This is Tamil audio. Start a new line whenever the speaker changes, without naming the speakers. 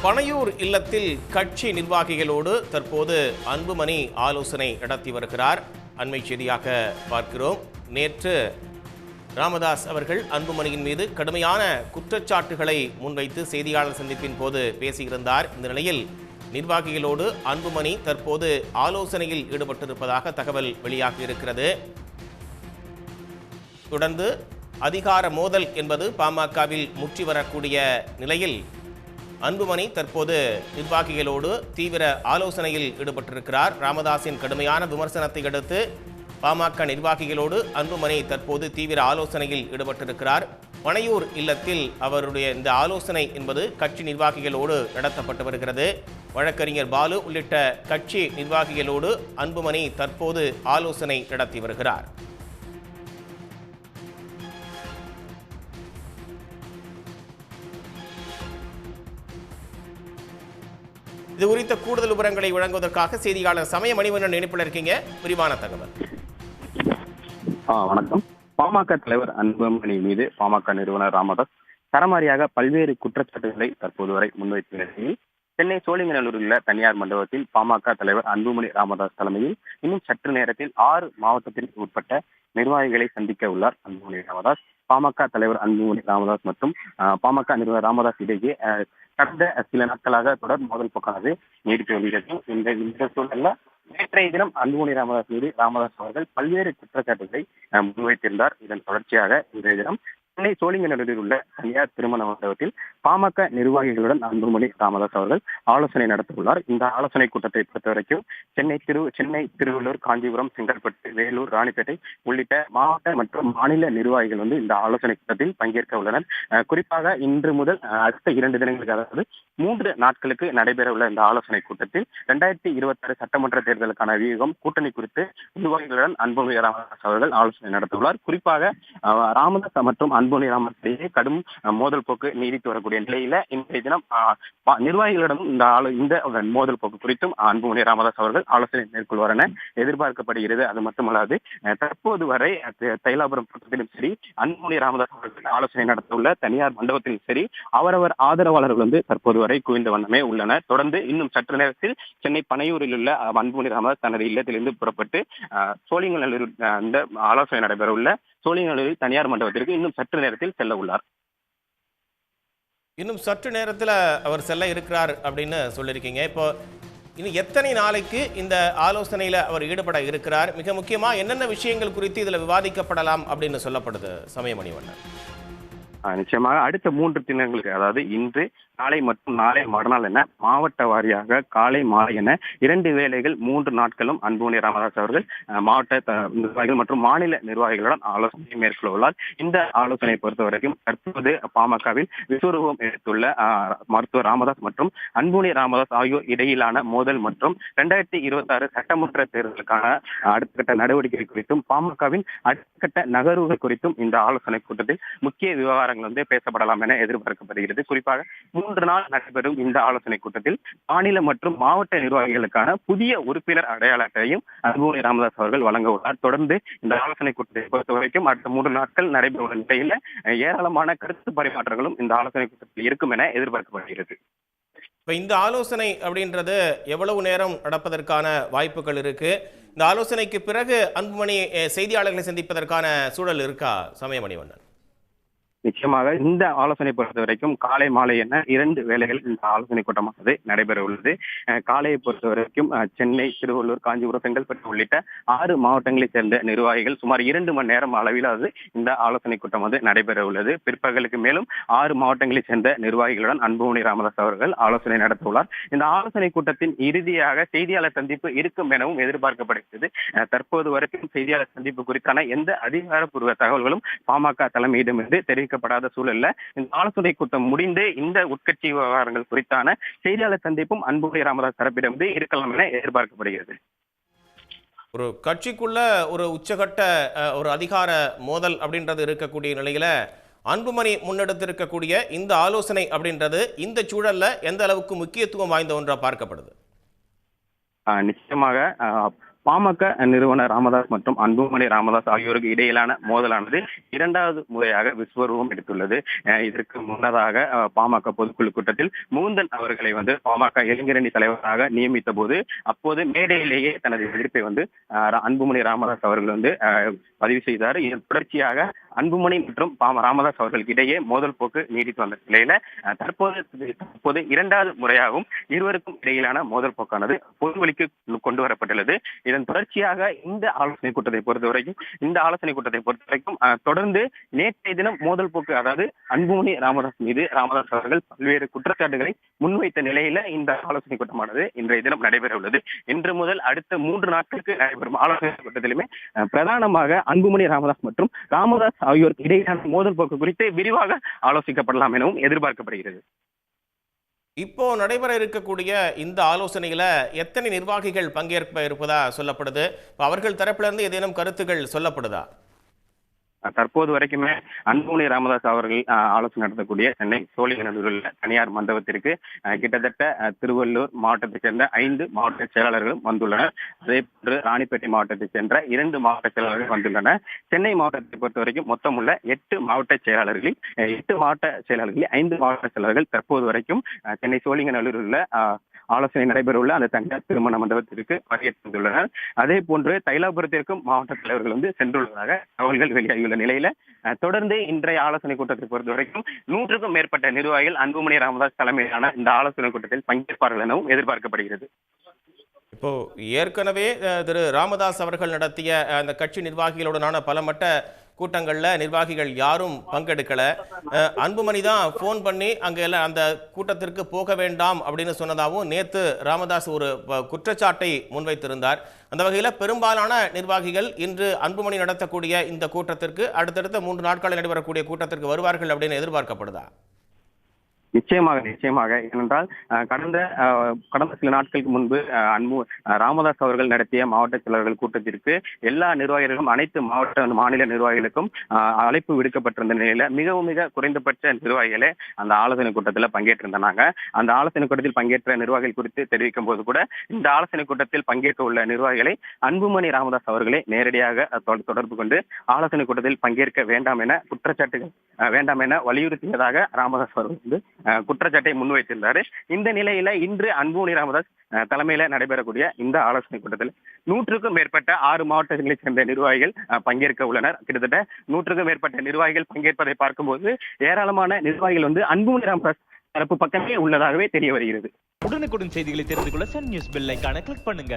பனையூர் இல்லத்தில் கட்சி நிர்வாகிகளோடு தற்போது அன்புமணி ஆலோசனை நடத்தி வருகிறார். அண்மை செய்தியாக பார்க்கிறோம். நேற்று ராமதாஸ் அவர்கள் அன்புமணியின் மீது கடுமையான குற்றச்சாட்டுகளை முன்வைத்து செய்தியாளர் சந்திப்பின் போது பேசியிருந்தார். இந்த நிலையில் நிர்வாகிகளோடு அன்புமணி தற்போது ஆலோசனையில் ஈடுபட்டிருப்பதாக தகவல் வெளியாகியிருக்கிறது. தொடர்ந்து அதிகார மோதல் என்பது பாமகவில் முற்றி வரக்கூடிய நிலையில் அன்புமணி தற்போது நிர்வாகிகளோடு தீவிர ஆலோசனையில் ஈடுபட்டிருக்கிறார். ராமதாஸின் கடுமையான விமர்சனத்தை அடுத்து பாமக நிர்வாகிகளோடு அன்புமணி தற்போது தீவிர ஆலோசனையில் ஈடுபட்டிருக்கிறார். பனையூர் இல்லத்தில் அவருடைய இந்த ஆலோசனை என்பது கட்சி நிர்வாகிகளோடு நடத்தப்பட்டு வருகிறது. வழக்கறிஞர் பாலு உள்ளிட்ட கட்சி நிர்வாகிகளோடு அன்புமணி தற்போது ஆலோசனை நடத்தி வருகிறார். இது குறித்த கூடுதல் விவரங்களை வழங்குவதற்காக செய்தியாளர் சமய மணிவண்ணன் இணைப்பில் இருக்கீங்க. விரிவான தகவல்.
வணக்கம். பாமக தலைவர் அன்புமணி மீது பாமக நிறுவனர் ராமதாஸ் தரமாரியாக பல்வேறு குற்றச்சாட்டுகளை தற்போது வரை முன்வைத்த நிலையில் சென்னை சோழிங்கநல்லூரில் உள்ள தனியார் மண்டபத்தில் பாமக தலைவர் அன்புமணி ராமதாஸ் தலைமையில் இன்னும் சற்று நேரத்தில் 6 மாவட்டத்திற்கு உட்பட்ட நிர்வாகிகளை சந்திக்க உள்ளார் அன்புமணி ராமதாஸ். பாமக தலைவர் அன்புமணி ராமதாஸ் மற்றும் பாமக நிறுவனர் ராமதாஸ் இடையே கடந்த சில நாட்களாக தொடர் மோதல் போக்கானது நீடித்து வருகிறது. இந்த சூழல்ல நேற்றைய தினம் அன்புமணி ராமதாஸ் மீது ராமதாஸ் அவர்கள் பல்வேறு குற்றச்சாட்டுகளை முன்வைத்திருந்தார். இதன் தொடர்ச்சியாக இன்றைய தினம் சென்னை சோழிங்கநல்லூரில் உள்ள தனியார் திருமண மண்டபத்தில் பாமக நிர்வாகிகளுடன் அன்புமணி ராமதாஸ் அவர்கள் ஆலோசனை நடத்தியுள்ளார். இந்த ஆலோசனை கூட்டத்தை பொறுத்தவரைக்கும் சென்னை, திருவள்ளூர், காஞ்சிபுரம், செங்கல்பட்டு, வேலூர், ராணிப்பேட்டை உள்ளிட்ட மாவட்ட மற்றும் மாநில நிர்வாகிகள் இந்த ஆலோசனை கூட்டத்தில் பங்கேற்க உள்ளனர். குறிப்பாக இன்று முதல் அடுத்த 2 தினங்களுக்கு, அதாவது 3 நாட்களுக்கு நடைபெற உள்ள இந்த ஆலோசனை கூட்டத்தில் 2026 சட்டமன்ற தேர்தலுக்கான வியூகம், கூட்டணி குறித்து நிர்வாகிகளுடன் அன்புமணி ராமதாஸ் அவர்கள் ஆலோசனை நடத்தியுள்ளார். குறிப்பாக ராமதாஸ் மற்றும் அன்புமணி ராமதாஸ் இடையே கடும் மோதல் போக்கு நீடித்து வரக்கூடிய நிலையில இன்றைய தினம் நிர்வாகிகளிடம் இந்த மோதல் போக்கு குறித்தும் அன்புமணி ராமதாஸ் அவர்கள் ஆலோசனை மேற்கொள்வார் என எதிர்பார்க்கப்படுகிறது. அது மட்டுமல்லாது தற்போது வரை தைலாபுரம் கூட்டத்திலும் சரி, அன்புமணி ராமதாஸ் அவர்கள் ஆலோசனை நடத்தவுள்ள தனியார் மண்டபத்திலும் சரி, அவரவர் ஆதரவாளர்கள் தற்போது வரை குவிந்த வண்ணமே உள்ளனர். தொடர்ந்து இன்னும் சற்று நேரத்தில் சென்னை பனையூரில் உள்ள அன்புமணி ராமதாஸ் தனது இல்லத்திலிருந்து புறப்பட்டு சோழிங்கநல்லூர் இந்த ஆலோசனை நடைபெற உள்ள சோழிங்கநல்லூரில் தனியார் மண்டபத்திற்கு இன்னும் சற்று நேரத்தில் செல்ல உள்ளார்.
இன்னும் சற்று நேரத்தில் அவர் செல்ல இருக்கிறார் அப்படின்னு சொல்லியிருக்கீங்க. இப்போ இன்னும் எத்தனை நாளைக்கு இந்த ஆலோசனையில் அவர் ஈடுபட இருக்கிறார்? மிக முக்கியமாக என்னென்ன விஷயங்கள் குறித்து இதில் விவாதிக்கப்படலாம் அப்படின்னு சொல்லப்படுது சமய மணிவண்ணன்?
நிச்சயமாக அடுத்த 3 தினங்களுக்கு, அதாவது இன்று, நாளை மற்றும் நாளை மறுநாள் என மாவட்ட வாரியாக காலை மாலை என 2 வேளைகள் 3 நாட்களும் அன்புமணி ராமதாஸ் அவர்கள் மாவட்ட நிர்வாகிகள் மற்றும் மாநில நிர்வாகிகளுடன் ஆலோசனை மேற்கொள்ள உள்ளார். இந்த ஆலோசனை பொறுத்தவரைக்கும் தற்போது பாமகவில் விஸ்வரூபம் எடுத்துள்ள மருத்துவர் ராமதாஸ் மற்றும் அன்புமணி ராமதாஸ் ஆகியோர் இடையிலான மோதல் மற்றும் 2026 சட்டமன்ற தேர்தலுக்கான அடுத்த கட்ட நடவடிக்கை குறித்தும் பாமகவின் அடுத்த கட்ட நகர்வுகள் குறித்தும் இந்த ஆலோசனை கூட்டத்தில் முக்கிய விவகாரங்கள் பேசப்படலாம் என எதிர்பார்க்கப்படுகிறது. குறிப்பாக 3 நாள் நடைபெறும் இந்த ஆலோசனை கூட்டத்தில் மாநில மற்றும் மாவட்ட நிர்வாகிகளுக்கான புதிய உறுப்பினர் அடையாளத்தையும் அன்புமணி ராமதாஸ் அவர்கள் வழங்க உள்ளார். தொடர்ந்து இந்த ஆலோசனை கூட்டத்தை பொறுத்த வரைக்கும் அடுத்த 3 நாட்கள் நடைபெறும் நிலையில ஏராளமான கருத்து பரிமாற்றங்களும் இந்த ஆலோசனை கூட்டத்தில் இருக்கும் என எதிர்பார்க்கப்படுகிறது.
இப்போ இந்த ஆலோசனை அப்படின்றது எவ்வளவு நேரம் நடப்பதற்கான வாய்ப்புகள் இருக்கு? இந்த ஆலோசனைக்கு பிறகு அன்புமணி செய்தியாளர்களை சந்திப்பதற்கான சூழல் இருக்கா சமய மணிவண்ணன்?
நிச்சயமாக இந்த ஆலோசனை பொறுத்த வரைக்கும் காலை மாலை என 2 வேளைகள் இந்த ஆலோசனை கூட்டமானது நடைபெற உள்ளது. காலையை பொறுத்த வரைக்கும் சென்னை, திருவள்ளூர், காஞ்சிபுரம், செங்கல்பட்டு உள்ளிட்ட 6 மாவட்டங்களைச் சேர்ந்த நிர்வாகிகள் சுமார் 2 மணி நேரம் அளவிலாவது இந்த ஆலோசனை கூட்டம் நடைபெற உள்ளது. பிற்பகலுக்கு மேலும் 6 மாவட்டங்களைச் சேர்ந்த நிர்வாகிகளுடன் அன்புமணி ராமதாஸ் அவர்கள் ஆலோசனை நடத்த உள்ளார். இந்த ஆலோசனை கூட்டத்தின் இறுதியாக செய்தியாளர் சந்திப்பு இருக்கும் எனவும் எதிர்பார்க்கப்படுகிறது. தற்போது வரைக்கும் செய்தியாளர் சந்திப்பு குறித்தான எந்த அதிகாரப்பூர்வ தகவல்களும் பாமக தலைமையிடமிருந்து தெரிவிக்கப்படாத சூழல்ல இந்த ஆலோசனை கூட்டம் முடிந்து இந்த உட்கட்சி விவகாரங்கள் குறித்தான செய்தியாளர் சந்திப்பும் அன்புமணி ராமதாஸ் தரப்பிடமிருந்து இருக்கலாம் என எதிர்பார்க்கப்படுகிறது.
ஒரு கட்சிக்குள்ள ஒரு உச்சகட்ட ஒரு அதிகார மோதல் அப்படின்றது இருக்கக்கூடிய நிலையில அன்புமணி முன்னெடுத்திருக்கக்கூடிய இந்த ஆலோசனை அப்படின்றது இந்த சூழல்ல எந்த அளவுக்கு முக்கியத்துவம் வாய்ந்த ஒன்றா பார்க்கப்படுது?
நிச்சயமாக பாமக நிறுவனர் ராமதாஸ் மற்றும் அன்புமணி ராமதாஸ் ஆகியோருக்கு இடையிலான மோதலானது இரண்டாவது முறையாக விஸ்வரூபம் எடுத்துள்ளது. இதற்கு முன்னதாக பாமக பொதுக்குழு கூட்டத்தில் முகுந்தன் அவர்களை பாமக இளைஞரணி தலைவராக நியமித்த போது அப்போது மேடையிலேயே தனது எதிர்ப்பை அன்புமணி ராமதாஸ் அவர்கள் பதிவு செய்தார். இதன் தொடர்ச்சியாக அன்புமணி மற்றும் ராமதாஸ் அவர்களுக்கு இடையே மோதல் போக்கு நீடித்து வந்த நிலையில தற்போது இரண்டாவது முறையாகவும் இருவருக்கும் இடையிலான மோதல் போக்கானது பொதுவெளிக்கு கொண்டு வரப்பட்டுள்ளது. இதன் தொடர்ச்சியாக இந்த ஆலோசனை கூட்டத்தை பொறுத்தவரைக்கும் தொடர்ந்து நேற்றைய தினம் மோதல் போக்கு, அதாவது அன்புமணி ராமதாஸ் மீது ராமதாஸ் அவர்கள் பல்வேறு குற்றச்சாட்டுகளை முன்வைத்த நிலையில இந்த ஆலோசனை கூட்டமானது இன்றைய தினம் நடைபெற உள்ளது. இன்று முதல் அடுத்த 3 நாட்களுக்கு நடைபெறும் ஆலோசனை கூட்டத்திலுமே பிரதானமாக அன்புமணி ராமதாஸ் மற்றும் ராமதாஸ் ஆகியோருக்கு இடையிலான மோதல் போக்கு குறித்து விரிவாக ஆலோசிக்கப்படலாம் எனவும் எதிர்பார்க்கப்படுகிறது.
இப்போ நடைபெற இருக்கக்கூடிய இந்த ஆலோசனையில எத்தனை நிர்வாகிகள் பங்கேற்ப இருப்பதா சொல்லப்படுது? அவர்கள் தரப்பிலிருந்து ஏதேனும் கருத்துக்கள் சொல்லப்படுதா?
தற்போது வரைக்குமே அன்புமணி ராமதாஸ் அவர்கள் ஆலோசனை நடத்தக்கூடிய சென்னை சோழிங்கநல்லூரில் உள்ள தனியார் மண்டபத்திற்கு கிட்டத்தட்ட திருவள்ளூர் மாவட்டத்தைச் சேர்ந்த 5 மாவட்ட செயலாளர்களும் வந்துள்ளனர். அதே போன்று ராணிப்பேட்டை மாவட்டத்தைச் சேர்ந்த 2 மாவட்ட செயலாளர்கள் வந்துள்ளனர். சென்னை மாவட்டத்தை பொறுத்த வரைக்கும் மொத்தம் உள்ள 8 மாவட்ட செயலாளர்களில் 5 மாவட்ட செயலாளர்கள் தற்போது வரைக்கும் சென்னை சோழிங்கநல்லூரில் உள்ள ஆலோசனை நடைபெறவுள்ள அந்த தனியார் திருமண மண்டபத்திற்கு வருகை. அதே போன்று தைலாபுரத்திற்கும் மாவட்ட தலைவர்கள் சென்றுள்ளதாக தகவல்கள் வெளியாகியுள்ள நிலையில தொடர்ந்து இன்றைய ஆலோசனை கூட்டத்தை பொறுத்த வரைக்கும் 100க்கும் மேற்பட்ட நிர்வாகிகள் அன்புமணி ராமதாஸ் தலைமையிலான இந்த ஆலோசனை கூட்டத்தில் பங்கேற்பார்கள் எனவும் எதிர்பார்க்கப்படுகிறது.
இப்போ ஏற்கனவே திரு ராமதாஸ் அவர்கள் நடத்திய அந்த கட்சி நிர்வாகிகளுடனான பலமட்ட கூட்டங்கள்ல நிர்வாகிகள் யாரும் பங்கெடுக்கல. அன்புமணி தான் போன் பண்ணி அங்க எல்லாம் அந்த கூட்டத்திற்கு போக வேண்டாம் அப்படின்னு சொன்னதாகவும் நேத்து ராமதாஸ் ஒரு குற்றச்சாட்டை முன்வைத்திருந்தார். அந்த வகையில பெரும்பாலான நிர்வாகிகள் இன்று அன்புமணி நடத்தக்கூடிய இந்த கூட்டத்திற்கு அடுத்தடுத்த 3 நாட்களில் நடைபெறக்கூடிய கூட்டத்திற்கு வருவார்கள் அப்படின்னு எதிர்பார்க்கப்படுதா?
நிச்சயமாக. ஏனென்றால் கடந்த சில நாட்களுக்கு முன்பு ராமதாஸ் அவர்கள் நடத்திய மாவட்ட செயலாளர்கள் கூட்டத்திற்கு எல்லா நிர்வாகிகளும், அனைத்து மாநில நிர்வாகிகளுக்கும் அழைப்பு விடுக்கப்பட்டிருந்த நிலையில மிக குறைந்தபட்ச நிர்வாகிகளே அந்த ஆலோசனை கூட்டத்தில் பங்கேற்றிருந்தாங்க. அந்த ஆலோசனை கூட்டத்தில் பங்கேற்ற நிர்வாகிகள் குறித்து தெரிவிக்கும் போது கூட இந்த ஆலோசனை கூட்டத்தில் பங்கேற்க உள்ள நிர்வாகிகளை அன்புமணி ராமதாஸ் அவர்களே நேரடியாக தொடர்பு கொண்டு ஆலோசனை கூட்டத்தில் பங்கேற்க வேண்டாம் என வலியுறுத்தியதாக ராமதாஸ் அவர்கள் குற்றச்சாட்டை முன்வைத்திருந்தாரு. இந்த நிலையில இன்று அன்புமணி ராமதாஸ் தலைமையில நடைபெறக்கூடிய இந்த ஆலோசனை கூட்டத்தில் 100க்கும் மேற்பட்ட 6 மாவட்டங்களைச் சேர்ந்த நிர்வாகிகள் பங்கேற்க உள்ளனர். கிட்டத்தட்ட 100க்கும் மேற்பட்ட நிர்வாகிகள் பங்கேற்பதை பார்க்கும்போது ஏராளமான நிர்வாகிகள் அன்புமணி ராமதாஸ் தரப்பு பக்கமே உள்ளதாகவே தெரிய வருகிறது.
உடனுக்குடன் செய்திகளை தெரிந்து கொள்ள சன் நியூஸ் பெல் ஐகானை கிளிக் பண்ணுங்க.